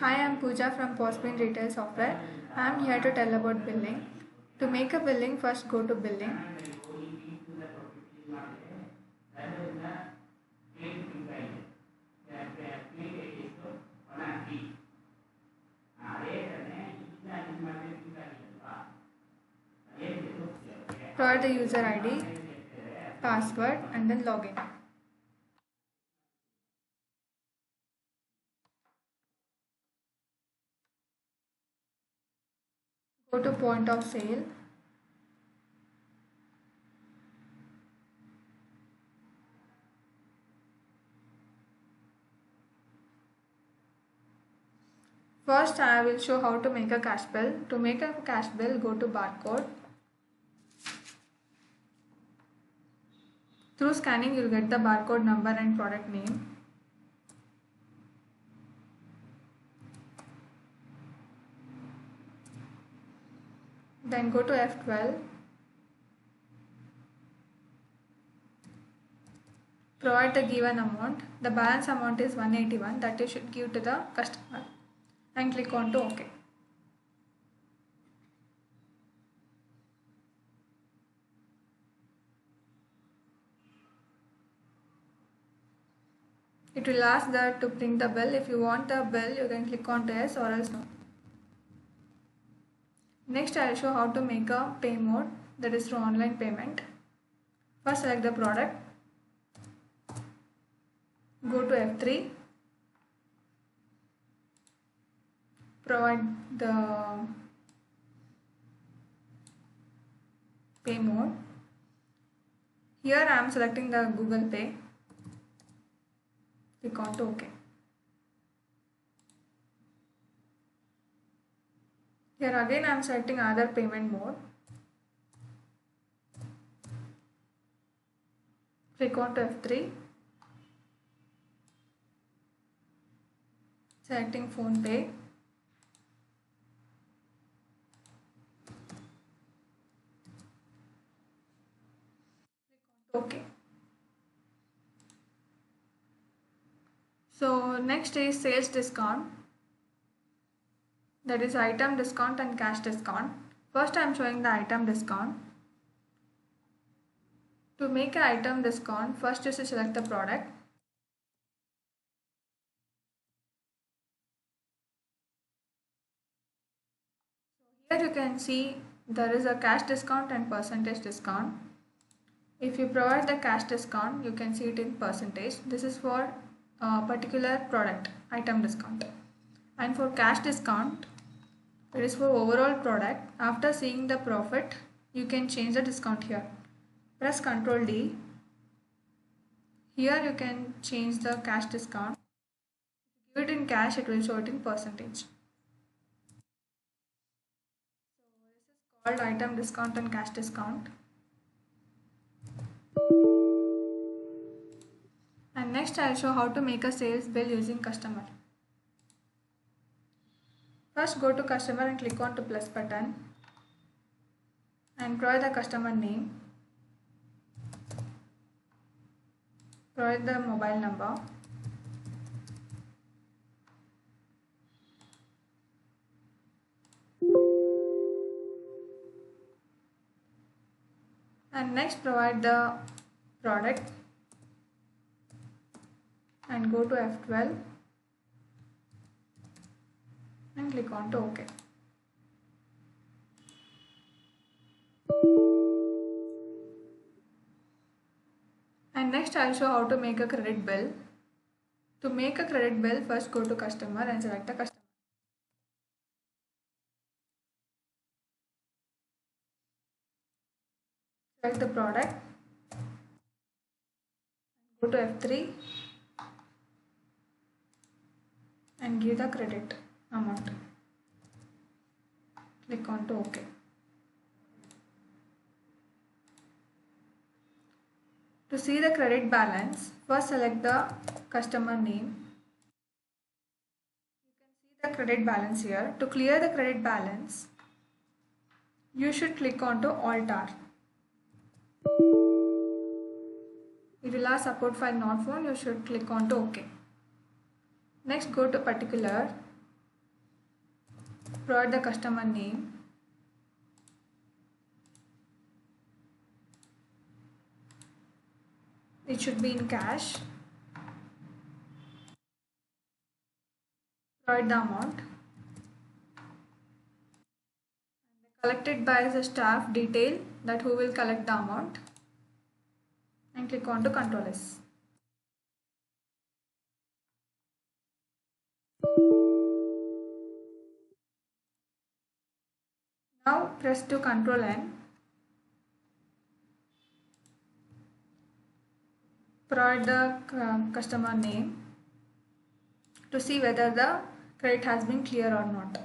Hi, I'm Pooja from Postman Retail Software. I'm here to tell about billing. To make a billing, first go to billing. Provide the user ID, password, and then login. Go to point of sale. First, I will show how to make a cash bill. To make a cash bill, go to barcode. Through scanning, you'll get the barcode number and product name. Then go to F12. Provide the given amount. The balance amount is 181 that you should give to the customer. And click on to OK. It will ask that to print the bill. If you want the bill, you can click on to yes or else no. Next, I will show how to make a pay mode, that is through online payment. First, select the product. Go to F3. Provide the pay mode. Here I am selecting the Google Pay. Click on to OK. Here again I am selecting other payment mode. Click on to F3. Selecting Phone Pay. OK. So next is sales discount, that is item discount and cash discount. First I am showing the item discount. To make an item discount, first you should select the product. So here you can see there is a cash discount and percentage discount. If you provide the cash discount, you can see it in percentage. This is for a particular product, item discount. And for cash discount, it is for overall product. After seeing the profit, you can change the discount here. Press Ctrl D. Here you can change the cash discount. If you give it in cash, it will show it in percentage. So this is called item discount and cash discount. And next I will show how to make a sales bill using customer. First go to customer and click on to plus button and provide the customer name. Provide the mobile number. And next provide the product and go to F12 and click on to OK. And next I will show how to make a credit bill. To make a credit bill, first go to customer and select the customer. Select the product. Go to F3 and give the credit amount. Click on to OK. To see the credit balance, first select the customer name. You can see the credit balance here. To clear the credit balance, you should click on to Alt-R. It will ask support file not found, you should click on to OK. Next go to particular provide the customer name. It should be in cash. Provide the amount. Collected by the staff detail, that who will collect the amount, and click on to Control S. Now press to Control N. Provide the customer name to see whether the credit has been clear or not.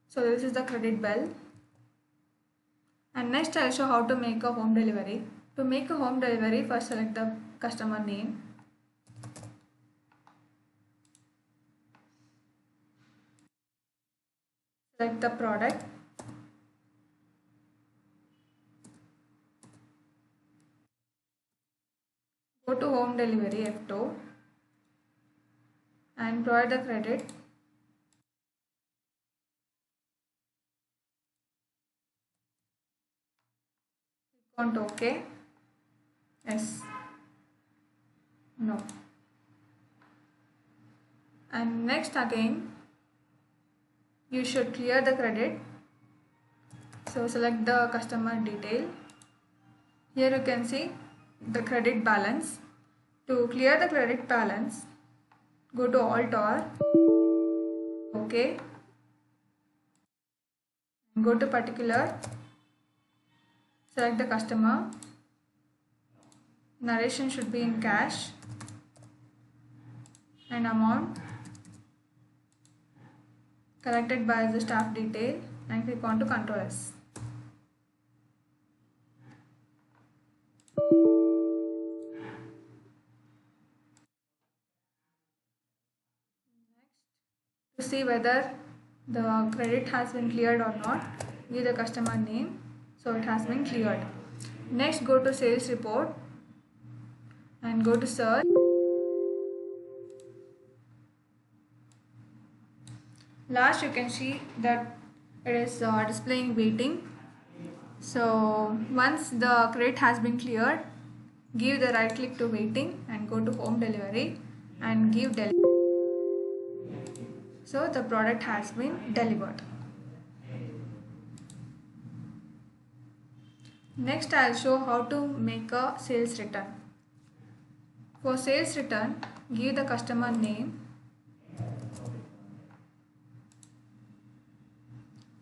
So this is the credit bill. And next I'll show how to make a home delivery. To make a home delivery, first select the customer name. Select the product. Go to home delivery F2 and provide the credit. Click on to OK. Yes. No. And next again you should clear the credit. So select the customer detail. Here you can see the credit balance. To clear the credit balance, go to Alt or OK. Go to particular. Select the customer. Narration should be in cash. And amount collected by the staff detail, and click on to Control S. To see whether the credit has been cleared or not, give the customer name. So it has been cleared. Next go to sales report and go to search. Last you can see that it is displaying waiting. So once the credit has been cleared, give the right click to waiting and go to home delivery and give delivery. So the product has been delivered. Next I'll show how to make a sales return. For sales return, give the customer name.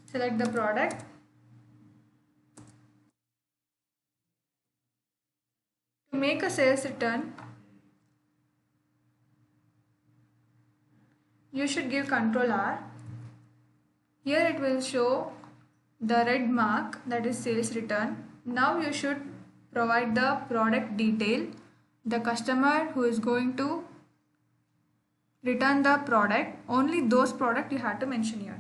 Select the product. To make a sales return, you should give Ctrl R. Here it will show the red mark, that is sales return. Now you should provide the product detail, the customer who is going to return the product, only those products you have to mention here.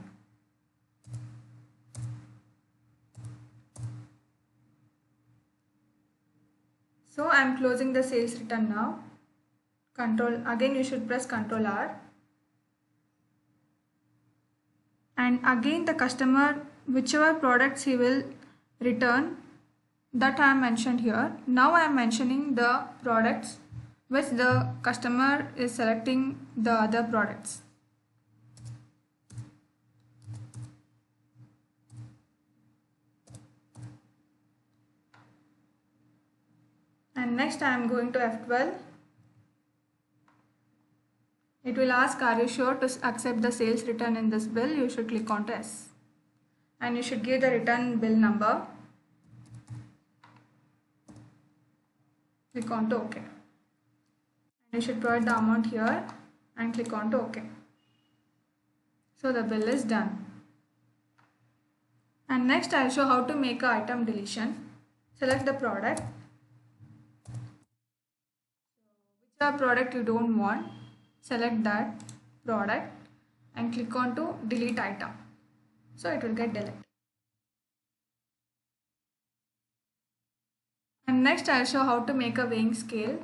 So I am closing the sales return now. Again you should press Ctrl R. And again the customer, whichever products he will return, that I am mentioned here. Now I am mentioning the products which the customer is selecting the other products. And next I am going to F12. It will ask, are you sure to accept the sales return in this bill? You should click on to yes. And you should give the return bill number. Click on to OK. And you should provide the amount here and click on to OK. So the bill is done. And next I'll show how to make an item deletion. Select the product. Whichever product you don't want, select that product and click on to delete item. So it will get deleted. And next I'll show how to make a weighing scale.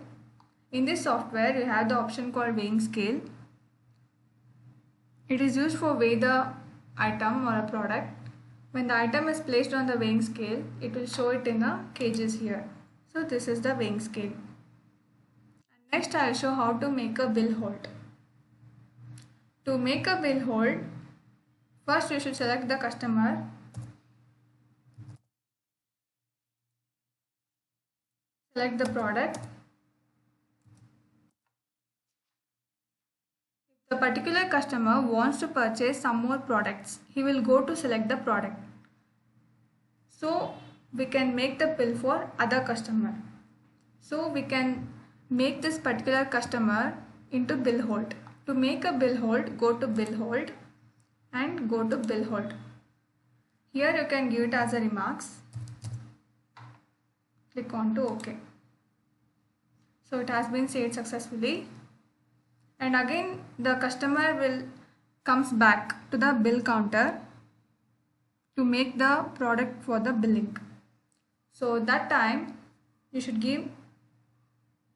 In this software you have the option called weighing scale. It is used for weigh the item or a product. When the item is placed on the weighing scale, it will show it in the kgs here. So this is the weighing scale. And next I will show how to make a bill hold. To make a bill hold, first you should select the customer. Select the product. If the particular customer wants to purchase some more products, he will go to select the product. So we can make the bill for other customer. So we can make this particular customer into bill hold. To make a bill hold, go to bill hold and go to bill hold. Here you can give it as a remarks. Click on to OK. So it has been saved successfully. And again the customer will comes back to the bill counter to make the product for the billing. So that time you should give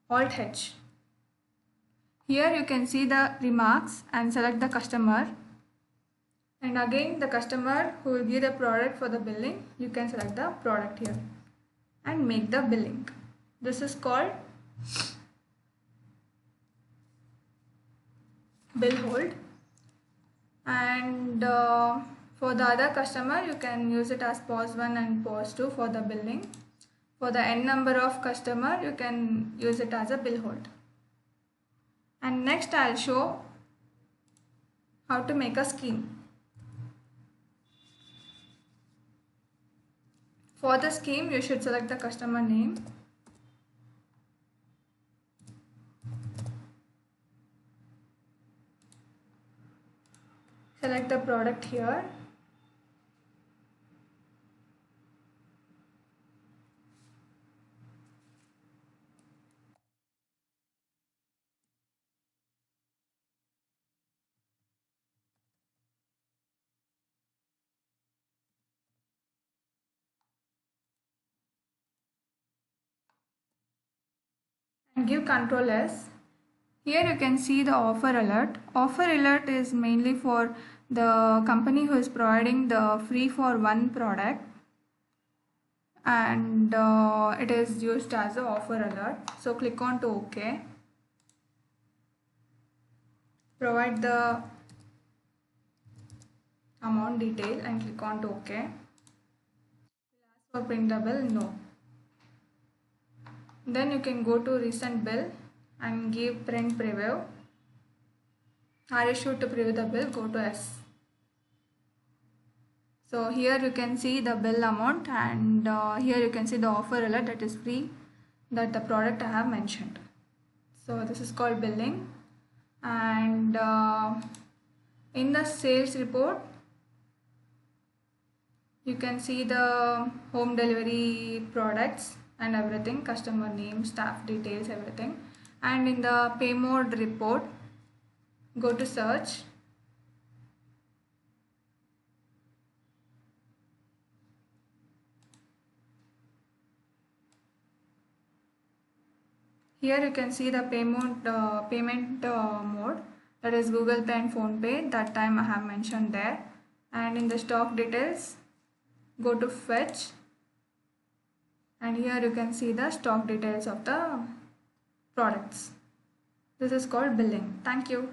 Alt H. Here you can see the remarks and select the customer. And again the customer who will give the product for the billing, you can select the product here and make the billing. This is called bill hold. And for the other customer, you can use it as pause 1 and pause 2 for the billing. For the n number of customer, you can use it as a bill hold. And next I'll show how to make a scheme. For the scheme, you should select the customer name. Select the product here. And give Control S. Here you can see the offer alert. Offer alert is mainly for the company who is providing the free for one product, and it is used as an offer alert. So click on to OK. Provide the amount detail and click on to OK. Ask for printable, no. Then you can go to recent bill and give print preview. Are you sure to preview the bill? Go to S. So here you can see the bill amount, and here you can see the offer alert that is free, that the product I have mentioned. So this is called billing. And in the sales report, you can see the home delivery products and everything, customer name, staff details, everything. And in the pay mode report, go to search. Here you can see the payment mode, that is Google Pay and Phone Pay, that time I have mentioned there. And in the stock details, go to fetch, and here you can see the stock details of the products. This is called billing. Thank you.